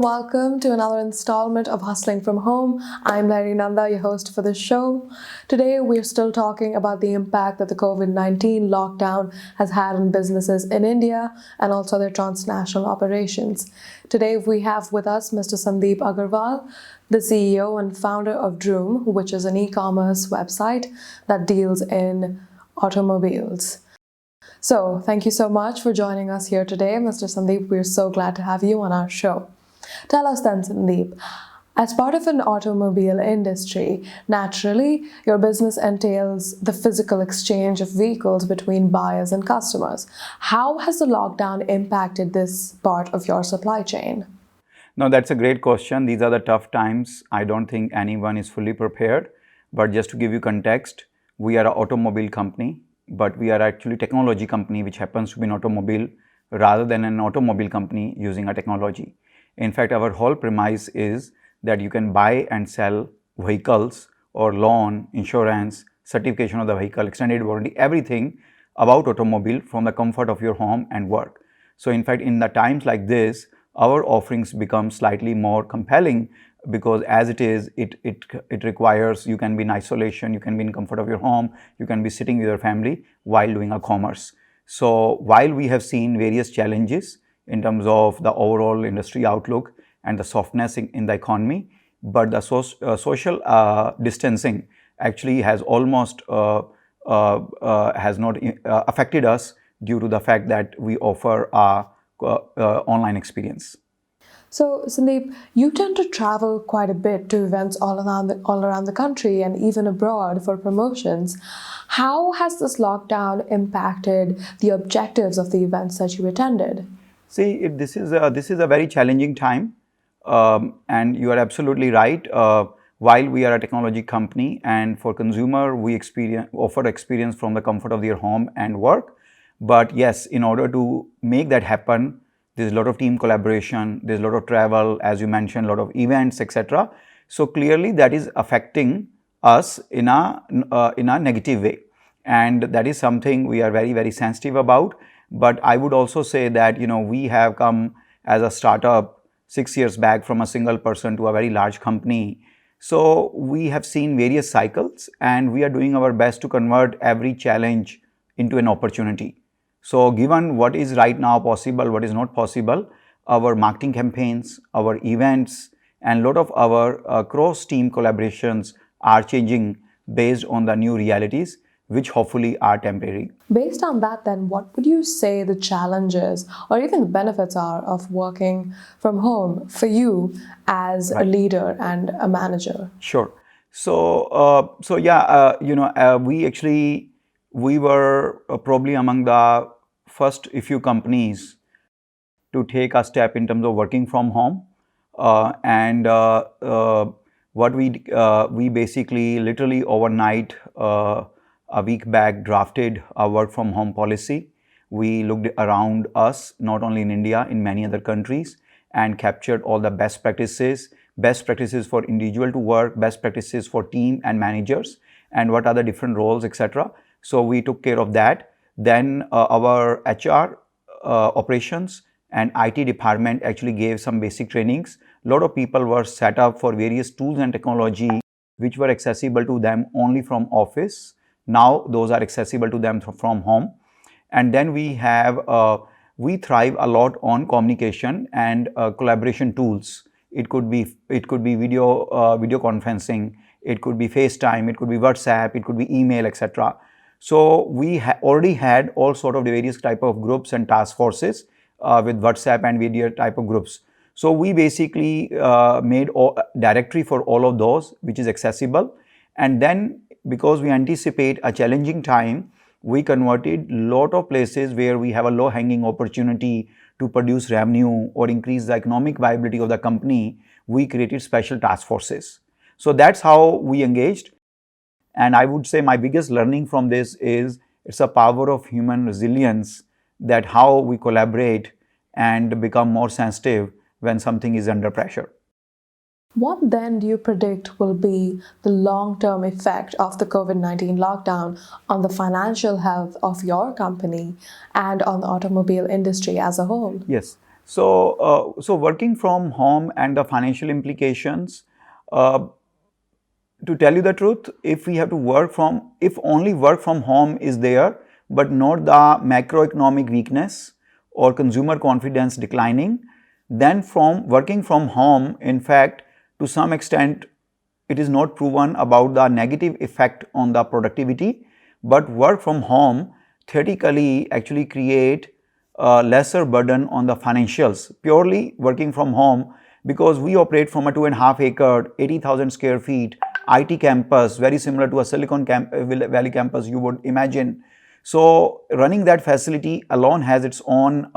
welcome to another installment of Hustling from Home. I'm Lahari Nanda, your host for this show. Today, we're still talking about the impact that the COVID-19 lockdown has had on businesses in India and also their transnational operations. Today, we have with us Mr. Sandeep Aggarwal, the CEO and founder of Droom, which is an e-commerce website that deals in automobiles. So, thank you so much for joining us here today, Mr. Sandeep. We're so glad to have you on our show. Tell us then, Sandeep, as part of an automobile industry, naturally, your business entails the physical exchange of vehicles between buyers and customers. How has the lockdown impacted this part of your supply chain? No, that's a great question. These are the tough times. I don't think anyone is fully prepared. But just to give you context, we are an automobile company, but we are actually a technology company which happens to be an automobile rather than an automobile company using a technology. In fact, our whole premise is that you can buy and sell vehicles or loan, insurance, certification of the vehicle, extended warranty, everything about automobile from the comfort of your home and work. So in fact, in the times like this, our offerings become slightly more compelling because as it is, it requires you can be in isolation, you can be in comfort of your home, you can be sitting with your family while doing a commerce. So while we have seen various challenges in terms of the overall industry outlook and the softness in the economy, but the social distancing actually has almost has not affected us due to the fact that we offer a online experience. So, Sandeep, you tend to travel quite a bit to events all around the country and even abroad for promotions. How has this lockdown impacted the objectives of the events that you attended? See, this is a very challenging time, and you are absolutely right. While we are a technology company, and for consumer, we offer experience from the comfort of their home and work. But yes, in order to make that happen, there's a lot of team collaboration, there's a lot of travel, as you mentioned, a lot of events, etc. So clearly that is affecting us in a negative way. And that is something we are very, very sensitive about. But I would also say that, we have come as a startup 6 years back from a single person to a very large company. So we have seen various cycles and we are doing our best to convert every challenge into an opportunity. So given what is right now possible, what is not possible, our marketing campaigns, our events, and a lot of our cross-team collaborations are changing based on the new realities, which hopefully are temporary. Based on that, then, what would you say the challenges or even the benefits are of working from home for you as a leader and a manager? Sure. We were probably among the first few companies to take a step in terms of working from home. What we basically literally overnight a week back drafted a work from home policy. We looked around us, not only in India, in many other countries, and captured all the best practices for individual to work, best practices for team and managers, and what are the different roles, etc. So we took care of that. Then our HR operations and IT department actually gave some basic trainings. A lot of people were set up for various tools and technology which were accessible to them only from office. Now those are accessible to them from home. And then we thrive a lot on communication and collaboration tools. It could be video conferencing, it could be FaceTime, it could be WhatsApp, it could be email, etc. So we already had all sort of the various type of groups and task forces with WhatsApp and video type of groups. So we basically made a directory for all of those, which is accessible. And then because we anticipate a challenging time, we converted a lot of places where we have a low-hanging opportunity to produce revenue or increase the economic viability of the company. We created special task forces. So that's how we engaged. And I would say my biggest learning from this is it's a power of human resilience, that how we collaborate and become more sensitive when something is under pressure. What then do you predict will be the long-term effect of the COVID-19 lockdown on the financial health of your company and on the automobile industry as a whole? Yes. So working from home and the financial implications. Uh, to tell you the truth, if we have to if only work from home is there, but not the macroeconomic weakness or consumer confidence declining, then from working from home, in fact, to some extent, it is not proven about the negative effect on the productivity, but work from home theoretically actually create a lesser burden on the financials. Purely working from home, because we operate from a 2.5 acre, 80,000 square feet IT campus, very similar to a Valley campus you would imagine. So running that facility alone has its own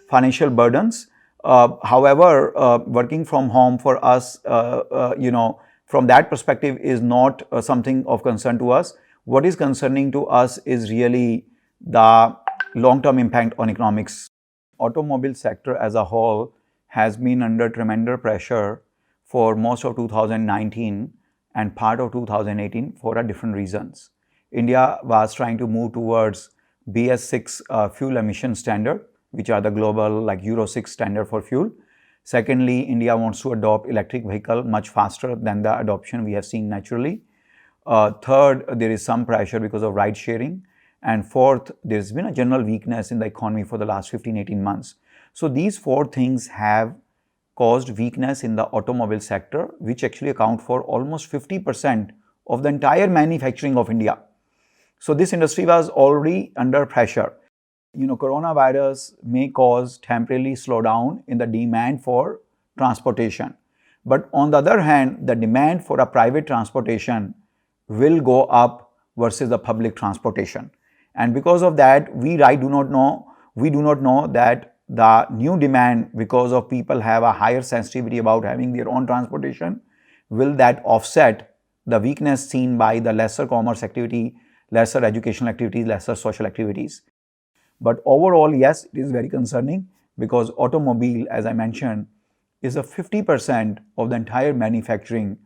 financial burdens. However, working from home for us, from that perspective is not something of concern to us. What is concerning to us is really the long-term impact on economics. Automobile sector as a whole has been under tremendous pressure for most of 2019 and part of 2018 for different reasons. India was trying to move towards BS6 fuel emission standard, which are the global like Euro 6 standard for fuel. Secondly, India wants to adopt electric vehicle much faster than the adoption we have seen naturally. Third, there is some pressure because of ride sharing. And fourth, there's been a general weakness in the economy for the last 15-18 months. So these four things have caused weakness in the automobile sector, which actually account for almost 50% of the entire manufacturing of India. So this industry was already under pressure. Coronavirus may cause temporarily slowdown in the demand for transportation. But on the other hand, the demand for a private transportation will go up versus the public transportation. And because of that, we do not know that the new demand, because of people have a higher sensitivity about having their own transportation, will that offset the weakness seen by the lesser commerce activity, lesser educational activities, lesser social activities. But overall, yes, it is very concerning because automobile, as I mentioned, is a 50% of the entire manufacturing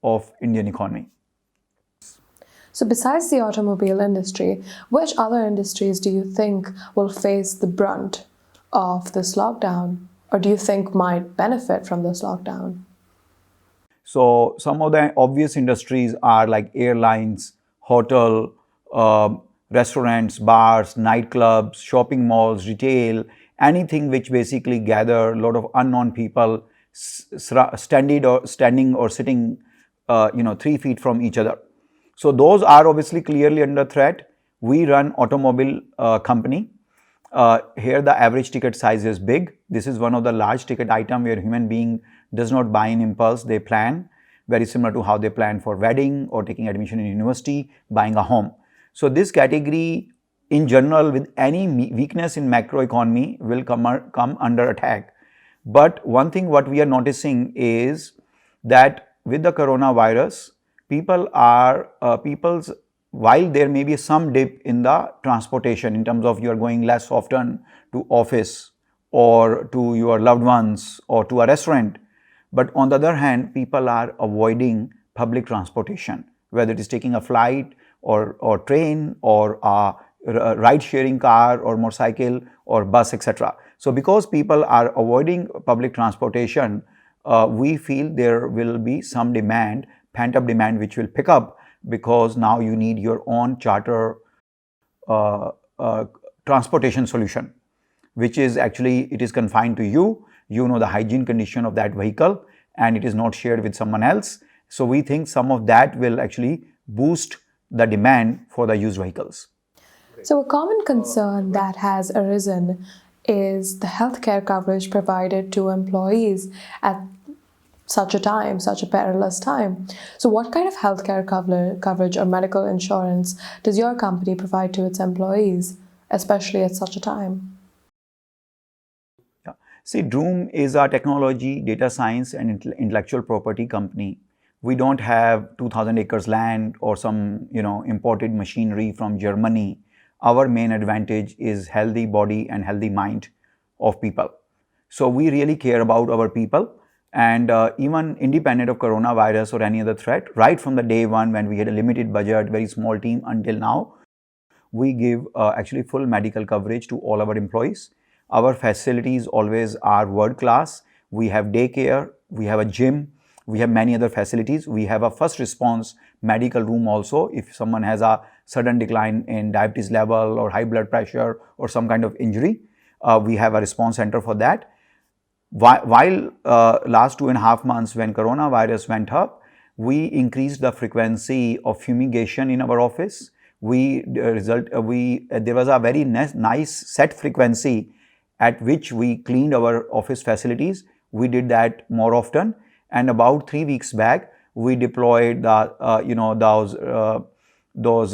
of Indian economy. So besides the automobile industry, which other industries do you think will face the brunt of this lockdown, or do you think might benefit from this lockdown? So some of the obvious industries are like airlines, hotel, restaurants, bars, nightclubs, shopping malls, retail, anything which basically gather a lot of unknown people standing or sitting 3 feet from each other. So those are obviously clearly under threat. We run automobile company. Here the average ticket size is big. This is one of the large ticket item where human being does not buy in impulse, they plan, very similar to how they plan for wedding or taking admission in university, buying a home. So this category in general with any weakness in macroeconomy will come under attack. But one thing what we are noticing is that with the coronavirus, while there may be some dip in the transportation in terms of you are going less often to office or to your loved ones or to a restaurant, but on the other hand, people are avoiding public transportation, whether it is taking a flight or train or a ride-sharing car or motorcycle or bus, etc. So because people are avoiding public transportation, we feel there will be some demand, pent-up demand, which will pick up because now you need your own charter transportation solution, which is actually, it is confined to you. You know the hygiene condition of that vehicle and it is not shared with someone else. So we think some of that will actually boost the demand for the used vehicles. So a common concern that has arisen is the healthcare coverage provided to employees at such a perilous time. So what kind of healthcare coverage or medical insurance does your company provide to its employees, especially at such a time? See, Droom is a technology, data science and intellectual property company. We don't have 2,000 acres land or some imported machinery from Germany. Our main advantage is healthy body and healthy mind of people. So we really care about our people. And even independent of coronavirus or any other threat, right from the day one when we had a limited budget, very small team until now, we give actually full medical coverage to all our employees. Our facilities always are world class. We have daycare, we have a gym, we have many other facilities. We have a first response medical room also. If someone has a sudden decline in diabetes level or high blood pressure or some kind of injury, we have a response center for that. While last 2.5 months when coronavirus went up, we increased the frequency of fumigation in our office. There was a very nice set frequency at which we cleaned our office facilities. We did that more often. And about 3 weeks back, we deployed those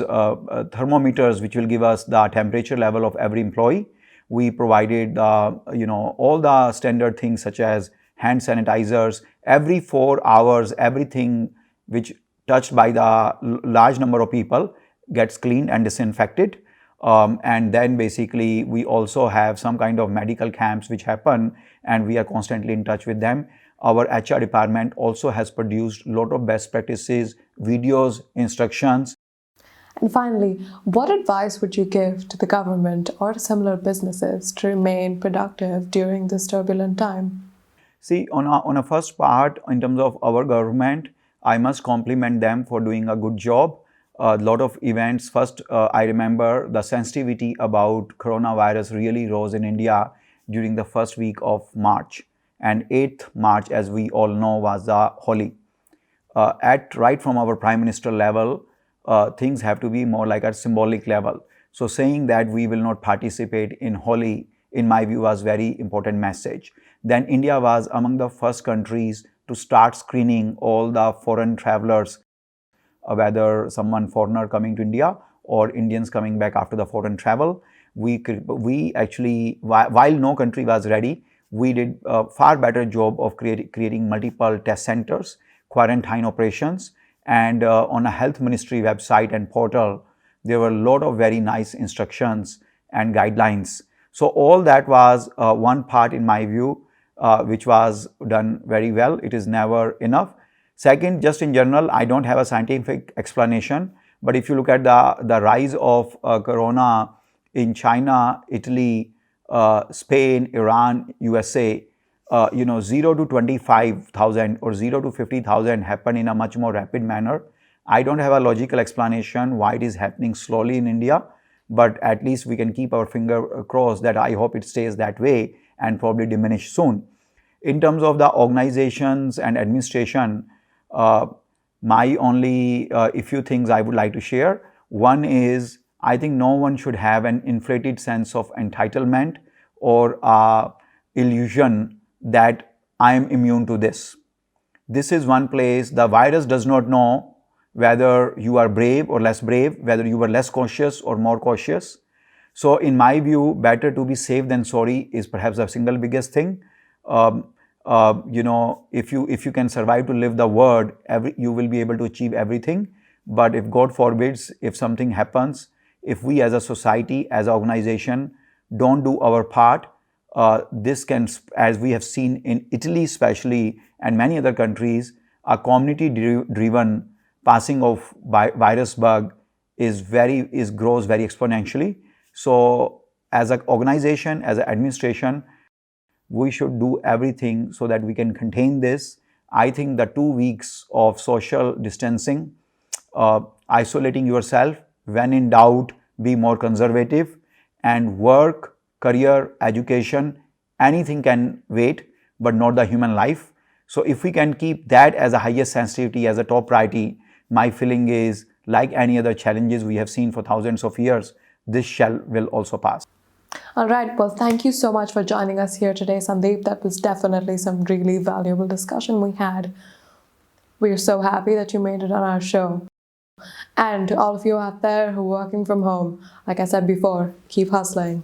thermometers which will give us the temperature level of every employee. We provided all the standard things such as hand sanitizers. Every 4 hours, everything which touched by the large number of people gets cleaned and disinfected. And then basically we also have some kind of medical camps which happen, and we are constantly in touch with them. Our HR department also has produced a lot of best practices, videos, instructions. And finally, what advice would you give to the government or to similar businesses to remain productive during this turbulent time? See, on a first part, in terms of our government, I must compliment them for doing a good job. A lot of events. First, I remember the sensitivity about coronavirus really rose in India during the first week of March. And 8th March, as we all know, was the Holi. Right from our Prime Minister level, things have to be more like a symbolic level. So saying that we will not participate in Holi, in my view, was very important message. Then India was among the first countries to start screening all the foreign travelers, whether someone foreigner coming to India or Indians coming back after the foreign travel. We actually, while no country was ready, we did a far better job of creating multiple test centers, quarantine operations, and on a health ministry website and portal, there were a lot of very nice instructions and guidelines. So all that was one part in my view, which was done very well. It is never enough. Second, just in general, I don't have a scientific explanation, but if you look at the rise of corona in China, Italy, Spain, Iran, USA, 0 to 25,000 or 0 to 50,000 happened in a much more rapid manner. I don't have a logical explanation why it is happening slowly in India, but at least we can keep our finger crossed that I hope it stays that way and probably diminish soon. In terms of the organizations and administration, my only a few things I would like to share. One is, I think no one should have an inflated sense of entitlement or illusion that I am immune to this. This is one place the virus does not know whether you are brave or less brave, whether you were less cautious or more cautious. So in my view, better to be safe than sorry is perhaps the single biggest thing. If you can survive to live the word, you will be able to achieve everything. But if God forbids, if something happens, if we as a society, as an organization, don't do our part, this can, as we have seen in Italy especially and many other countries, a community-driven passing of virus bug grows very exponentially. So as an organization, as an administration, we should do everything so that we can contain this. I think the 2 weeks of social distancing, isolating yourself, when in doubt, be more conservative, and work, career, education, anything can wait, but not the human life. So if we can keep that as a highest sensitivity, as a top priority, my feeling is, like any other challenges we have seen for thousands of years, this will also pass. All right, well, thank you so much for joining us here today, Sandeep. That was definitely some really valuable discussion we had. We're so happy that you made it on our show. And to all of you out there who are working from home, like I said before, keep hustling.